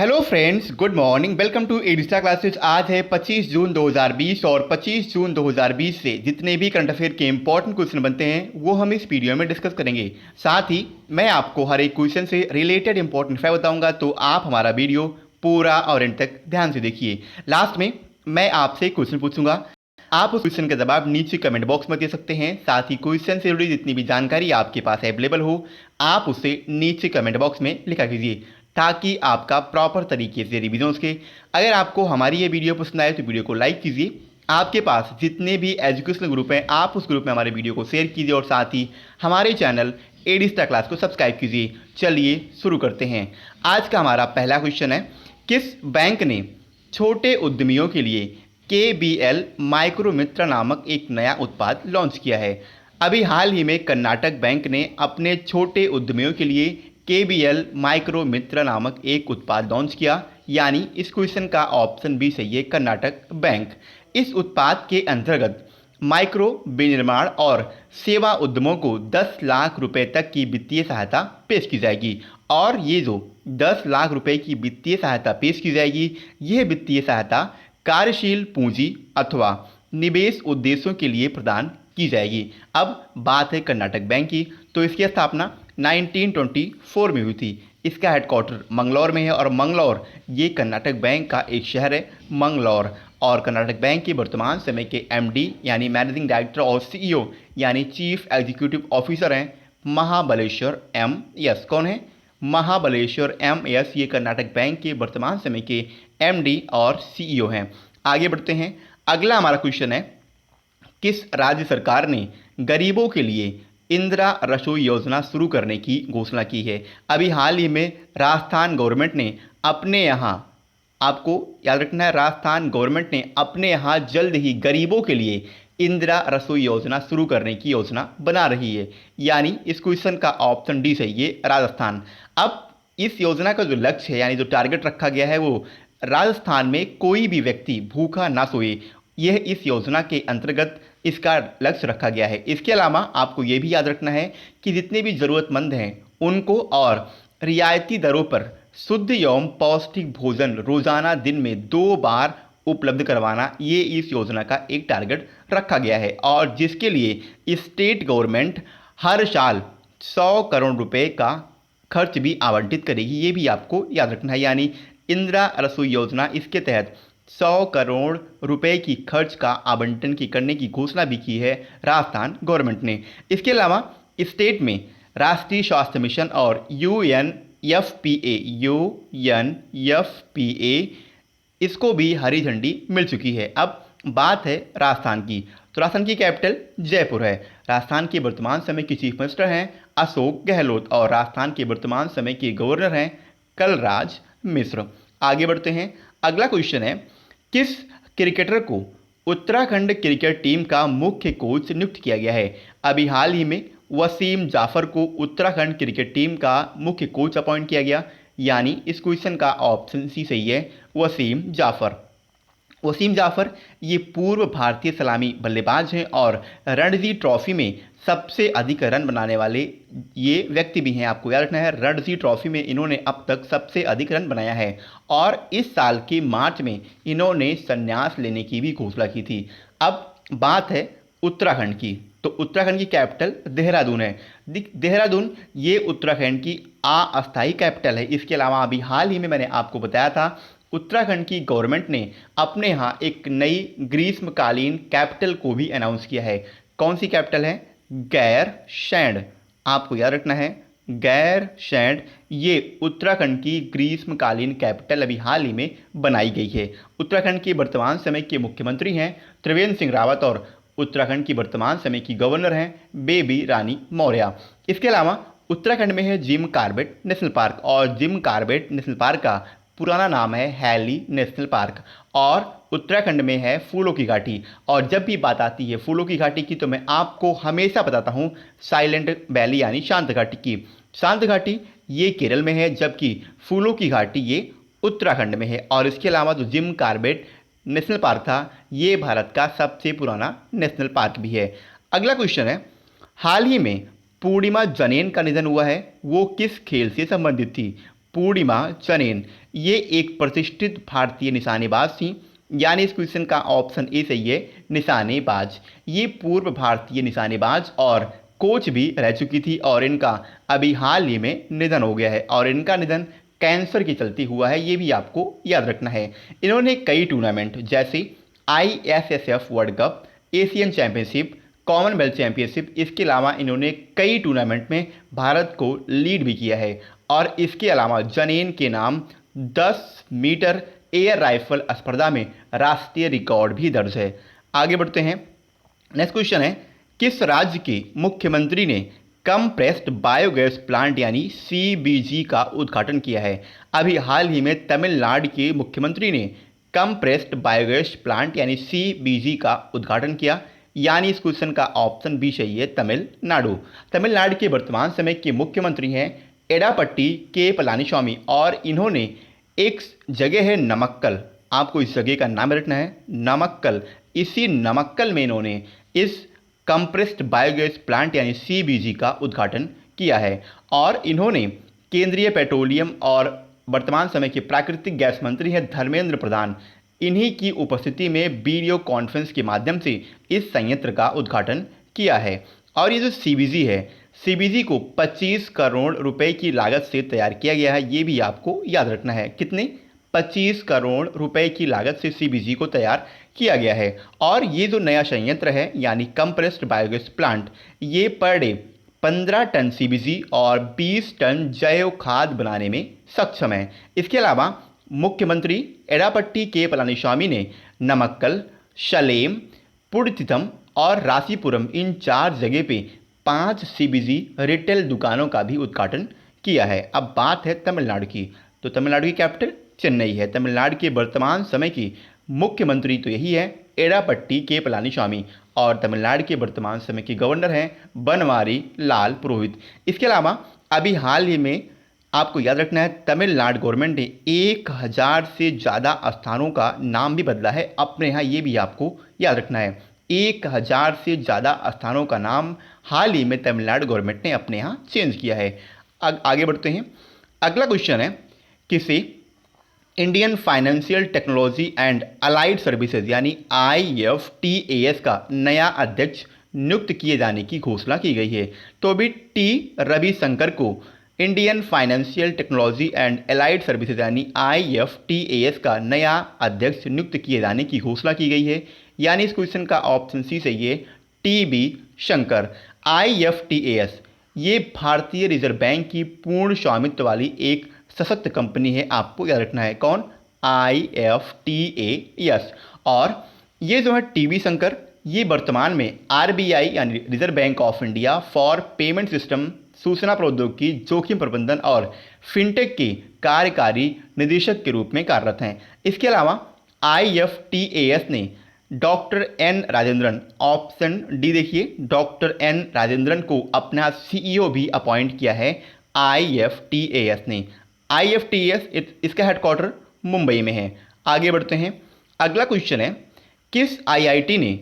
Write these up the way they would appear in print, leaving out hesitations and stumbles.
Hello friends, good morning. Welcome to एडिस्टा classes. आज है 25 जून 2020 और 25 जून 2020 से जितने भी करंट अफेयर के इंपॉर्टेंट क्वेश्चन बनते हैं वो हम इस वीडियो में डिस्कस करेंगे। साथ ही मैं आपको हर एक क्वेश्चन से रिलेटेड इंपॉर्टेंट फैक्ट बताऊंगा, तो आप हमारा वीडियो पूरा और एंड तक ध्यान से देखिए। लास्ट में मैं आपसे क्वेश्चन पूछूंगा, आप उस क्वेश्चन का जवाब नीचे कमेंट बॉक्स में दे सकते हैं। साथ ही क्वेश्चन से जुड़ी जितनी भी जानकारी आपके पास अवेलेबल हो, आप उसे नीचे कमेंट बॉक्स में लिखा कीजिए ताकि आपका प्रॉपर तरीके से रिवीजन हो सके। अगर आपको हमारी ये वीडियो पसंद आए तो वीडियो को लाइक कीजिए। आपके पास जितने भी एजुकेशनल ग्रुप हैं आप उस ग्रुप में हमारे वीडियो को शेयर कीजिए और साथ ही हमारे चैनल एडिस्टा क्लास को सब्सक्राइब कीजिए। चलिए शुरू करते हैं। आज का हमारा पहला क्वेश्चन है, किस बैंक ने छोटे उद्यमियों के लिए KBL माइक्रोमित्र नामक एक नया उत्पाद लॉन्च किया है? अभी हाल ही में कर्नाटक बैंक ने अपने छोटे उद्यमियों के लिए KBL माइक्रोमित्र नामक एक उत्पाद लॉन्च किया, यानी इस क्वेश्चन का ऑप्शन बी सही है, कर्नाटक बैंक। इस उत्पाद के अंतर्गत माइक्रो विनिर्माण और सेवा उद्यमों को 10 लाख रुपए तक की वित्तीय सहायता पेश की जाएगी। और ये जो 10 लाख रुपए की वित्तीय सहायता पेश की जाएगी, यह वित्तीय सहायता कार्यशील पूंजी अथवा निवेश उद्देश्यों के लिए प्रदान की जाएगी। अब बात है कर्नाटक बैंक की, तो इसकी स्थापना 1924 में हुई थी। इसका हेडक्वार्टर मंगलौर में है और मंगलौर ये कर्नाटक बैंक का एक शहर है, मंगलौर। और कर्नाटक बैंक के वर्तमान समय के MD यानी मैनेजिंग डायरेक्टर और CEO यानी चीफ एग्जीक्यूटिव ऑफिसर हैं महाबलेश्वर MS। कौन है? महाबलेश्वर MS। ये कर्नाटक बैंक के वर्तमान समय के MD और CEO हैं। आगे बढ़ते हैं। अगला हमारा क्वेश्चन है, किस राज्य सरकार ने गरीबों के लिए इंदिरा रसोई योजना शुरू करने की घोषणा की है? अभी हाल ही में राजस्थान गवर्नमेंट ने अपने यहाँ, आपको याद रखना है, राजस्थान गवर्नमेंट ने अपने यहाँ जल्द ही गरीबों के लिए इंदिरा रसोई योजना शुरू करने की योजना बना रही है, यानी इस क्वेश्चन का ऑप्शन डी सही है, राजस्थान। अब इस योजना का जो लक्ष्य है यानी जो टारगेट रखा गया है वो राजस्थान में कोई भी व्यक्ति भूखा ना सोए, यह इस योजना के अंतर्गत इसका लक्ष्य रखा गया है। इसके अलावा आपको यह भी याद रखना है कि जितने भी ज़रूरतमंद हैं उनको और रियायती दरों पर शुद्ध एवं पौष्टिक भोजन रोजाना दिन में 2 बार उपलब्ध करवाना, ये इस योजना का एक टारगेट रखा गया है। और जिसके लिए स्टेट गवर्नमेंट हर साल 100 करोड़ रुपए का खर्च भी आवंटित करेगी, ये भी आपको याद रखना है। यानी इंदिरा रसोई योजना, इसके तहत 100 करोड़ रुपए की खर्च का आवंटन की करने की घोषणा भी की है राजस्थान गवर्नमेंट ने। इसके अलावा स्टेट में राष्ट्रीय स्वास्थ्य मिशन और UNFPA इसको भी हरी झंडी मिल चुकी है। अब बात है राजस्थान की, तो राजस्थान की कैपिटल जयपुर है। राजस्थान के वर्तमान समय के चीफ मिनिस्टर हैं अशोक गहलोत और राजस्थान के वर्तमान समय के गवर्नर हैं कलराज मिश्र। आगे बढ़ते हैं। अगला क्वेश्चन है, किस क्रिकेटर को उत्तराखंड क्रिकेट टीम का मुख्य कोच नियुक्त किया गया है? अभी हाल ही में वसीम जाफर को उत्तराखंड क्रिकेट टीम का मुख्य कोच अपॉइंट किया गया, यानी इस क्वेश्चन का ऑप्शन सी सही है, वसीम जाफर। वसीम जाफर ये पूर्व भारतीय सलामी बल्लेबाज हैं और रणजी ट्रॉफी में सबसे अधिक रन बनाने वाले ये व्यक्ति भी हैं। आपको याद रखना है, रणजी ट्रॉफी में इन्होंने अब तक सबसे अधिक रन बनाया है और इस साल के मार्च में इन्होंने संन्यास लेने की भी घोषणा की थी। अब बात है उत्तराखंड की, तो उत्तराखंड की कैपिटल देहरादून है। देहरादून ये उत्तराखंड की अस्थायी कैपिटल है। इसके अलावा अभी हाल ही में मैंने आपको बताया था उत्तराखंड की गवर्नमेंट ने अपने यहाँ एक नई ग्रीष्मकालीन कैपिटल को भी अनाउंस किया है। कौन सी कैपिटल है? गैरसैंण। आपको याद रखना है, गैरसैंण ये उत्तराखंड की ग्रीष्मकालीन कैपिटल अभी हाल ही में बनाई गई है। उत्तराखंड के वर्तमान समय के मुख्यमंत्री हैं त्रिवेंद्र सिंह रावत और उत्तराखंड की वर्तमान समय की गवर्नर हैं बेबी रानी मौर्य। इसके अलावा उत्तराखंड में है जिम कॉर्बेट नेशनल पार्क और जिम कॉर्बेट नेशनल पार्क का पुराना नाम है हैली नेशनल पार्क। और उत्तराखंड में है फूलों की घाटी। और जब भी बात आती है फूलों की घाटी की तो मैं आपको हमेशा बताता हूँ साइलेंट वैली यानी शांत घाटी की। शांत घाटी ये केरल में है, जबकि फूलों की घाटी ये उत्तराखंड में है। और इसके अलावा जो जिम कॉर्बेट नेशनल पार्क था ये भारत का सबसे पुराना नेशनल पार्क भी है। अगला क्वेश्चन है, हाल ही में पूर्णिमा जनेन का निधन हुआ है, वो किस खेल से संबंधित थी? पूर्णिमा चनेन ये एक प्रतिष्ठित भारतीय निशानेबाज थी, यानी इस क्वेश्चन का ऑप्शन ए सही है, निशानेबाज। ये पूर्व भारतीय निशानेबाज और कोच भी रह चुकी थी और इनका अभी हाल ही में निधन हो गया है और इनका निधन कैंसर के चलते हुआ है, ये भी आपको याद रखना है। इन्होंने कई टूर्नामेंट जैसे ISSF world cup, Asian championship, Commonwealth championship, इसके अलावा इन्होंने कई टूर्नामेंट में भारत को लीड भी किया है और इसके अलावा जनेन के नाम 10 मीटर एयर राइफल स्पर्धा में राष्ट्रीय रिकॉर्ड भी दर्ज है। आगे बढ़ते हैं। नेक्स्ट क्वेश्चन है, किस राज्य के मुख्यमंत्री ने कंप्रेस्ड बायोगैस प्लांट यानी CBG का उद्घाटन किया है? अभी हाल ही में तमिलनाडु के मुख्यमंत्री ने कंप्रेस्ड बायोगैस प्लांट यानी CBG का उद्घाटन किया, यानी इस क्वेश्चन का ऑप्शन बी सही है, तमिलनाडु। तमिलनाडु के वर्तमान समय के मुख्यमंत्री हैं एडापट्टी के पलानीस्वामी और इन्होंने एक जगह है नमक्कल, आपको इस जगह का नाम रखना है, नमक्कल। इसी नमक्कल में इन्होंने इस कंप्रेस्ड बायोगैस प्लांट यानी CBG का उद्घाटन किया है और इन्होंने केंद्रीय पेट्रोलियम और वर्तमान समय के प्राकृतिक गैस मंत्री हैं धर्मेंद्र प्रधान, इन्हीं की उपस्थिति में वीडियो कॉन्फ्रेंस के माध्यम से इस संयंत्र का उद्घाटन किया है। और ये जो CBG है, CBG को 25 करोड़ रुपए की लागत से तैयार किया गया है, ये भी आपको याद रखना है। कितने? 25 करोड़ रुपए की लागत से CBG को तैयार किया गया है और ये जो नया संयंत्र है यानी कंप्रेस्ड बायोगैस प्लांट, ये पर डे 15 टन CBG और 20 टन जैव खाद बनाने में सक्षम है। इसके अलावा मुख्यमंत्री एडापट्टी के पलानीस्वामी ने नमक्कल, शलेम, पुडचिदम और रासीपुरम इन 4 जगह पे 5 CBG रिटेल दुकानों का भी उद्घाटन किया है। अब बात है तमिलनाडु की, तो तमिलनाडु की कैपिटल चेन्नई है। तमिलनाडु के वर्तमान समय की मुख्यमंत्री तो यही है एडापट्टी के पलानीस्वामी और तमिलनाडु के वर्तमान समय के गवर्नर हैं बनवारी लाल पुरोहित। इसके अलावा अभी हाल ही में आपको याद रखना है, तमिलनाडु गवर्नमेंट ने 1000 से ज़्यादा स्थानों का नाम भी बदला है अपने यहाँ, ये भी आपको याद रखना है। 1000 से ज़्यादा स्थानों का नाम हाल ही में तमिलनाडु गवर्नमेंट ने अपने यहाँ चेंज किया है। आगे बढ़ते हैं। अगला क्वेश्चन है, किसे Indian financial technology and allied services यानी IFTAS का नया अध्यक्ष नियुक्त किए जाने की घोषणा की गई है? तो अभी रविशंकर को Indian financial technology and allied services यानी IFTAS का नया अध्यक्ष नियुक्त किए जाने की घोषणा की गई है, यानी इस क्वेश्चन का ऑप्शन सी सही है, TB शंकर। IFTAS ये भारतीय रिजर्व बैंक की पूर्ण स्वामित्व वाली एक सशक्त कंपनी है, आपको याद रखना है। कौन? IFTAS। और ये जो है TB शंकर, ये वर्तमान में RBI यानी reserve bank of India for payment system, सूचना प्रौद्योगिकी, जोखिम प्रबंधन और फिनटेक के कार्यकारी निदेशक के रूप में कार्यरत हैं। इसके अलावा IFTAS ने doctor N Rajendran, option D देखिए, डॉक्टर N राजेंद्रन को अपना CEO भी अपॉइंट किया है IFTAS ने। IFTAS इसका हेडक्वार्टर मुंबई में है। आगे बढ़ते हैं। अगला क्वेश्चन है, किस IIT ने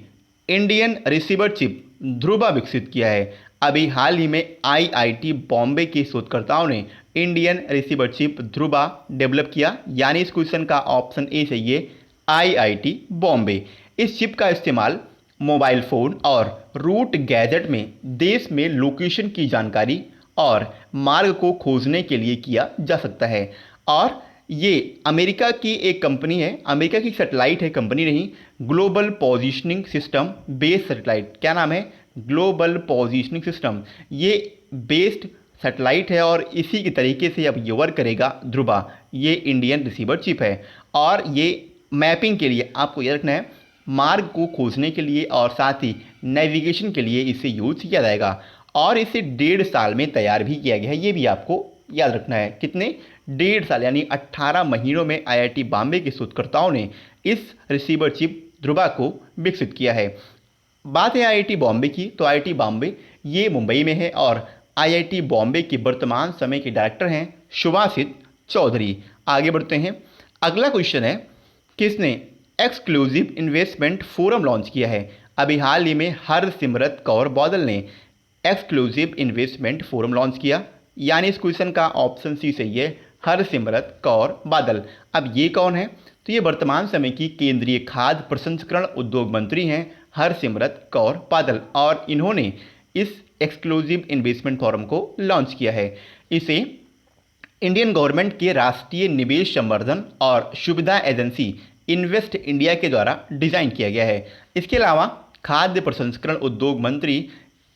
इंडियन रिसीवर चिप ध्रुवा विकसित किया है? अभी हाल ही में IIT बॉम्बे के शोधकर्ताओं ने Indian receiver chip Dhruva develop किया, यानी इस क्वेश्चन का ऑप्शन ए सही है, IIT बॉम्बे। इस चिप का इस्तेमाल मोबाइल फ़ोन और रूट गैजेट में देश में लोकेशन की जानकारी और मार्ग को खोजने के लिए किया जा सकता है। और ये अमेरिका की एक कंपनी है, अमेरिका की सैटेलाइट है, कंपनी नहीं, global positioning system based satellite. क्या नाम है? Global positioning system. ये बेस्ड सैटेलाइट है और इसी के तरीके से अब ये वर्क करेगा ध्रुवा। ये इंडियन रिसीवर चिप है और ये मैपिंग के लिए आपको याद रखना है, मार्ग को खोजने के लिए और साथ ही नेविगेशन के लिए इसे यूज किया जाएगा और इसे 1.5 साल में तैयार भी किया गया है, ये भी आपको याद रखना है। कितने? 1.5 साल यानी 18 महीनों में IIT बॉम्बे के शोधकर्ताओं ने इस रिसीवर चिप ध्रुवा को विकसित किया है। बात है IIT बॉम्बे की, तो IIT बॉम्बे ये मुंबई में है और IIT बॉम्बे के वर्तमान समय के डायरेक्टर हैं सुभाषित चौधरी। आगे बढ़ते हैं। अगला क्वेश्चन है, किसने एक्सक्लूसिव इन्वेस्टमेंट फोरम लॉन्च किया है? अभी हाल ही में हरसिमरत कौर बादल ने एक्सक्लूसिव इन्वेस्टमेंट फोरम लॉन्च किया, यानी इस क्वेश्चन का ऑप्शन सी सही है, हरसिमरत कौर बादल। अब ये कौन है? तो ये वर्तमान समय की केंद्रीय खाद्य प्रसंस्करण उद्योग मंत्री हैं हरसिमरत कौर बादल, और इन्होंने इस एक्सक्लूसिव इन्वेस्टमेंट फोरम को लॉन्च किया है। इसे इंडियन गवर्नमेंट के राष्ट्रीय निवेश संवर्धन और सुविधा एजेंसी इन्वेस्ट इंडिया के द्वारा डिजाइन किया गया है। इसके अलावा खाद्य प्रसंस्करण उद्योग मंत्री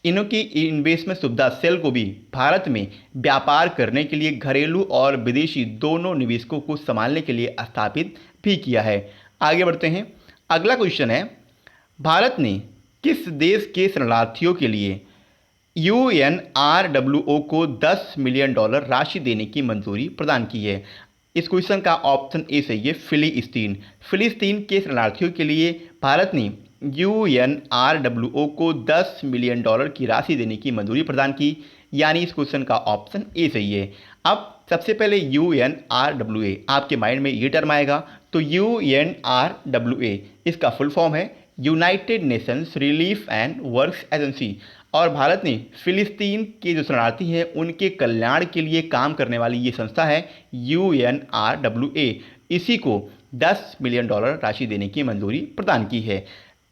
इनकी इन्वेस्टमेंट सुविधा सेल को भी भारत में व्यापार करने के लिए घरेलू और विदेशी दोनों निवेशकों को संभालने के लिए स्थापित भी किया है। आगे बढ़ते हैं। अगला क्वेश्चन है, भारत ने किस देश के शरणार्थियों के लिए UNRWO को $10 मिलियन राशि देने की मंजूरी प्रदान की है? इस क्वेश्चन का ऑप्शन ए सही है, फिलिस्तीन। फिलिस्तीन के शरणार्थियों के लिए भारत ने UNRWO को $10 मिलियन की राशि देने की मंजूरी प्रदान की, यानी इस क्वेश्चन का ऑप्शन ए सही है। अब सबसे पहले UNRWA आपके माइंड में ये टर्म आएगा, तो UNRWA इसका फुल फॉर्म है United Nations relief and works agency, और भारत ने फिलिस्तीन के जो शरणार्थी हैं उनके कल्याण के लिए काम करने वाली ये संस्था है UNRWA। इसी को $10 मिलियन राशि देने की मंजूरी प्रदान की है।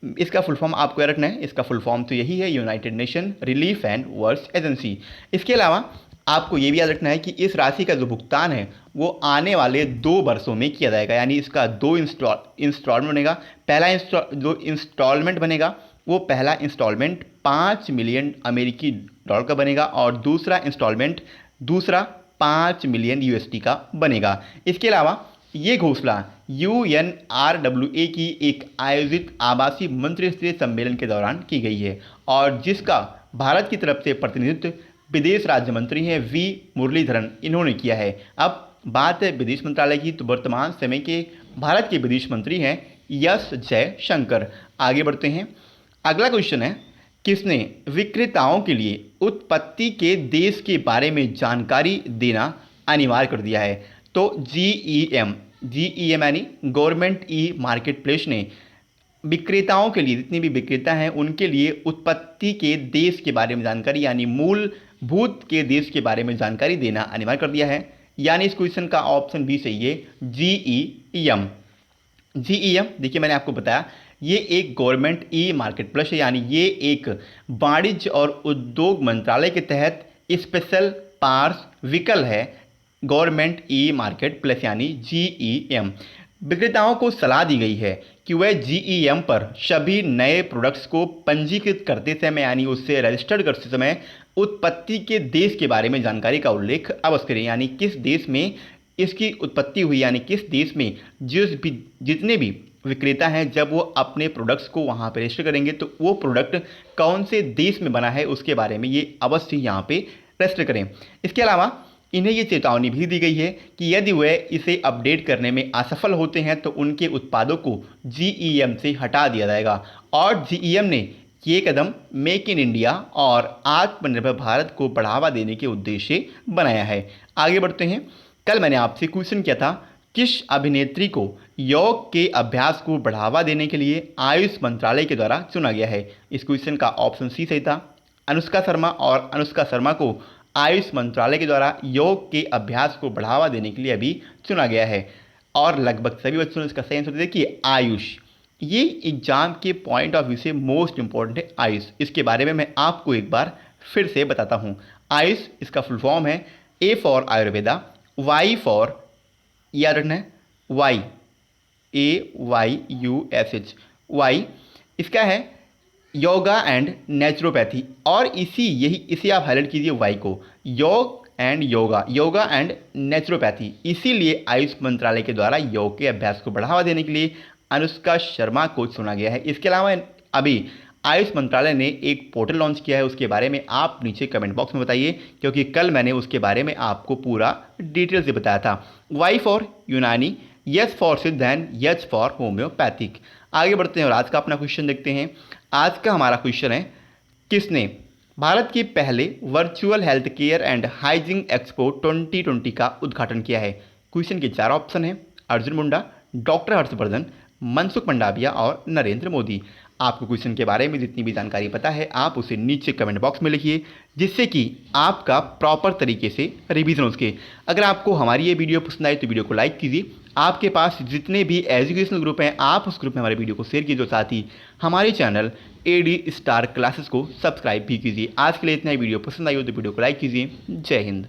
इसका फुल फॉर्म आपको रखना है, इसका फुल फॉर्म तो यही है, United nation relief and works agency. इसके अलावा आपको ये भी याद रखना है कि इस राशि का जो भुगतान है वो आने वाले 2 वर्षों में किया जाएगा, यानी इसका 2 इंस्टॉलमेंट बनेगा। पहला जो इंस्टॉलमेंट बनेगा वो पहला इंस्टॉलमेंट $5 मिलियन अमेरिकी डॉलर का बनेगा, और दूसरा इंस्टॉलमेंट दूसरा $5 मिलियन USD का बनेगा। इसके अलावा ये घोषणा UNRWA की एक आयोजित आभासी मंत्रिस्तरीय सम्मेलन के दौरान की गई है, और जिसका भारत की तरफ से प्रतिनिधित्व विदेश राज्य मंत्री हैं V मुरलीधरन, इन्होंने किया है। अब बात है विदेश मंत्रालय की, तो वर्तमान समय के भारत के विदेश मंत्री हैं एस जयशंकर। आगे बढ़ते हैं। अगला क्वेश्चन है, किसने विक्रेताओं के लिए उत्पत्ति के देश के बारे में जानकारी देना अनिवार्य कर दिया है? तो GEM यानी गवर्नमेंट ई मार्केट प्लेस ने विक्रेताओं के लिए, जितने भी विक्रेता हैं उनके लिए उत्पत्ति के देश के बारे में जानकारी, यानी मूलभूत के देश के बारे में जानकारी देना अनिवार्य कर दिया है, यानी इस क्वेश्चन का ऑप्शन बी सही है, GEM। देखिए मैंने आपको बताया ये एक गवर्नमेंट ई मार्केट प्लेस है, यानी ये एक वाणिज्य और उद्योग मंत्रालय के तहत स्पेशल पार्स व्हीकल है, गवर्नमेंट ई मार्केट प्लेस यानी GEM। विक्रेताओं को सलाह दी गई है कि वह GEM पर सभी नए प्रोडक्ट्स को पंजीकृत करते समय, यानी उससे रजिस्टर्ड करते समय उत्पत्ति के देश के बारे में जानकारी का उल्लेख अवश्य करें, यानी किस देश में इसकी उत्पत्ति हुई, यानी किस देश में जितने भी विक्रेता हैं जब वो अपने प्रोडक्ट्स को वहाँ पर रजिस्टर करेंगे तो वो प्रोडक्ट कौन से देश में बना है उसके बारे में ये अवश्य यहाँ पे रजिस्टर करें। इसके अलावा इन्हें ये चेतावनी भी दी गई है कि यदि वे इसे अपडेट करने में असफल होते हैं तो उनके उत्पादों को GEM से हटा दिया जाएगा, और GEM ने ये कदम मेक इन इंडिया और आत्मनिर्भर भारत को बढ़ावा देने के उद्देश्य से बनाया है। आगे बढ़ते हैं। कल मैंने आपसे क्वेश्चन किया था, किस अभिनेत्री को योग के अभ्यास को बढ़ावा देने के लिए आयुष मंत्रालय के द्वारा चुना गया है? इस क्वेश्चन का ऑप्शन सी सही था, अनुष्का शर्मा, और अनुष्का शर्मा को आयुष मंत्रालय के द्वारा योग के अभ्यास को बढ़ावा देने के लिए अभी चुना गया है। और लगभग सभी बच्चों ने इसका सही आंसर देखिए आयुष। ये एग्जाम के पॉइंट ऑफ व्यू से मोस्ट इंपॉर्टेंट है आयुष। इसके बारे में मैं आपको एक बार फिर से बताता हूँ। आयुष इसका फुल फॉर्म है A for Ayurveda, Y for, याद रखना है AYUSH, Y इसका है योगा एंड नेचुरोपैथी, और इसे आप हाईलाइट कीजिए Y को, योग एंड योगा एंड नेचुरोपैथी। इसीलिए आयुष मंत्रालय के द्वारा योग के अभ्यास को बढ़ावा देने के लिए अनुष्का शर्मा को चुना गया है। इसके अलावा अभी आयुष मंत्रालय ने एक पोर्टल लॉन्च किया है, उसके बारे में आप नीचे कमेंट बॉक्स में बताइए, क्योंकि कल मैंने उसके बारे में आपको पूरा डिटेल से बताया था। Y फॉर यूनानी, S फॉर सिद्ध एंड H फॉर होम्योपैथिक। आगे बढ़ते हैं और आज का अपना क्वेश्चन देखते हैं। आज का हमारा क्वेश्चन है, किसने भारत के पहले virtual health care and hygiene expo 2020 का उद्घाटन किया है? क्वेश्चन के 4 ऑप्शन हैं, अर्जुन मुंडा, डॉक्टर हर्षवर्धन, मनसुख मंडाविया और नरेंद्र मोदी। आपको क्वेश्चन के बारे में जितनी भी जानकारी पता है आप उसे नीचे कमेंट बॉक्स में लिखिए, जिससे कि आपका प्रॉपर तरीके से रिवीजन हो सके। अगर आपको हमारी ये वीडियो पसंद आई तो वीडियो को लाइक कीजिए। आपके पास जितने भी एजुकेशनल ग्रुप हैं आप उस ग्रुप में हमारे वीडियो को शेयर कीजिए, साथ ही हमारे चैनल एडी स्टार क्लासेस को सब्सक्राइब भी कीजिए। आज के लिए इतना ही। वीडियो पसंद आई हो तो वीडियो को लाइक कीजिए। जय हिंद।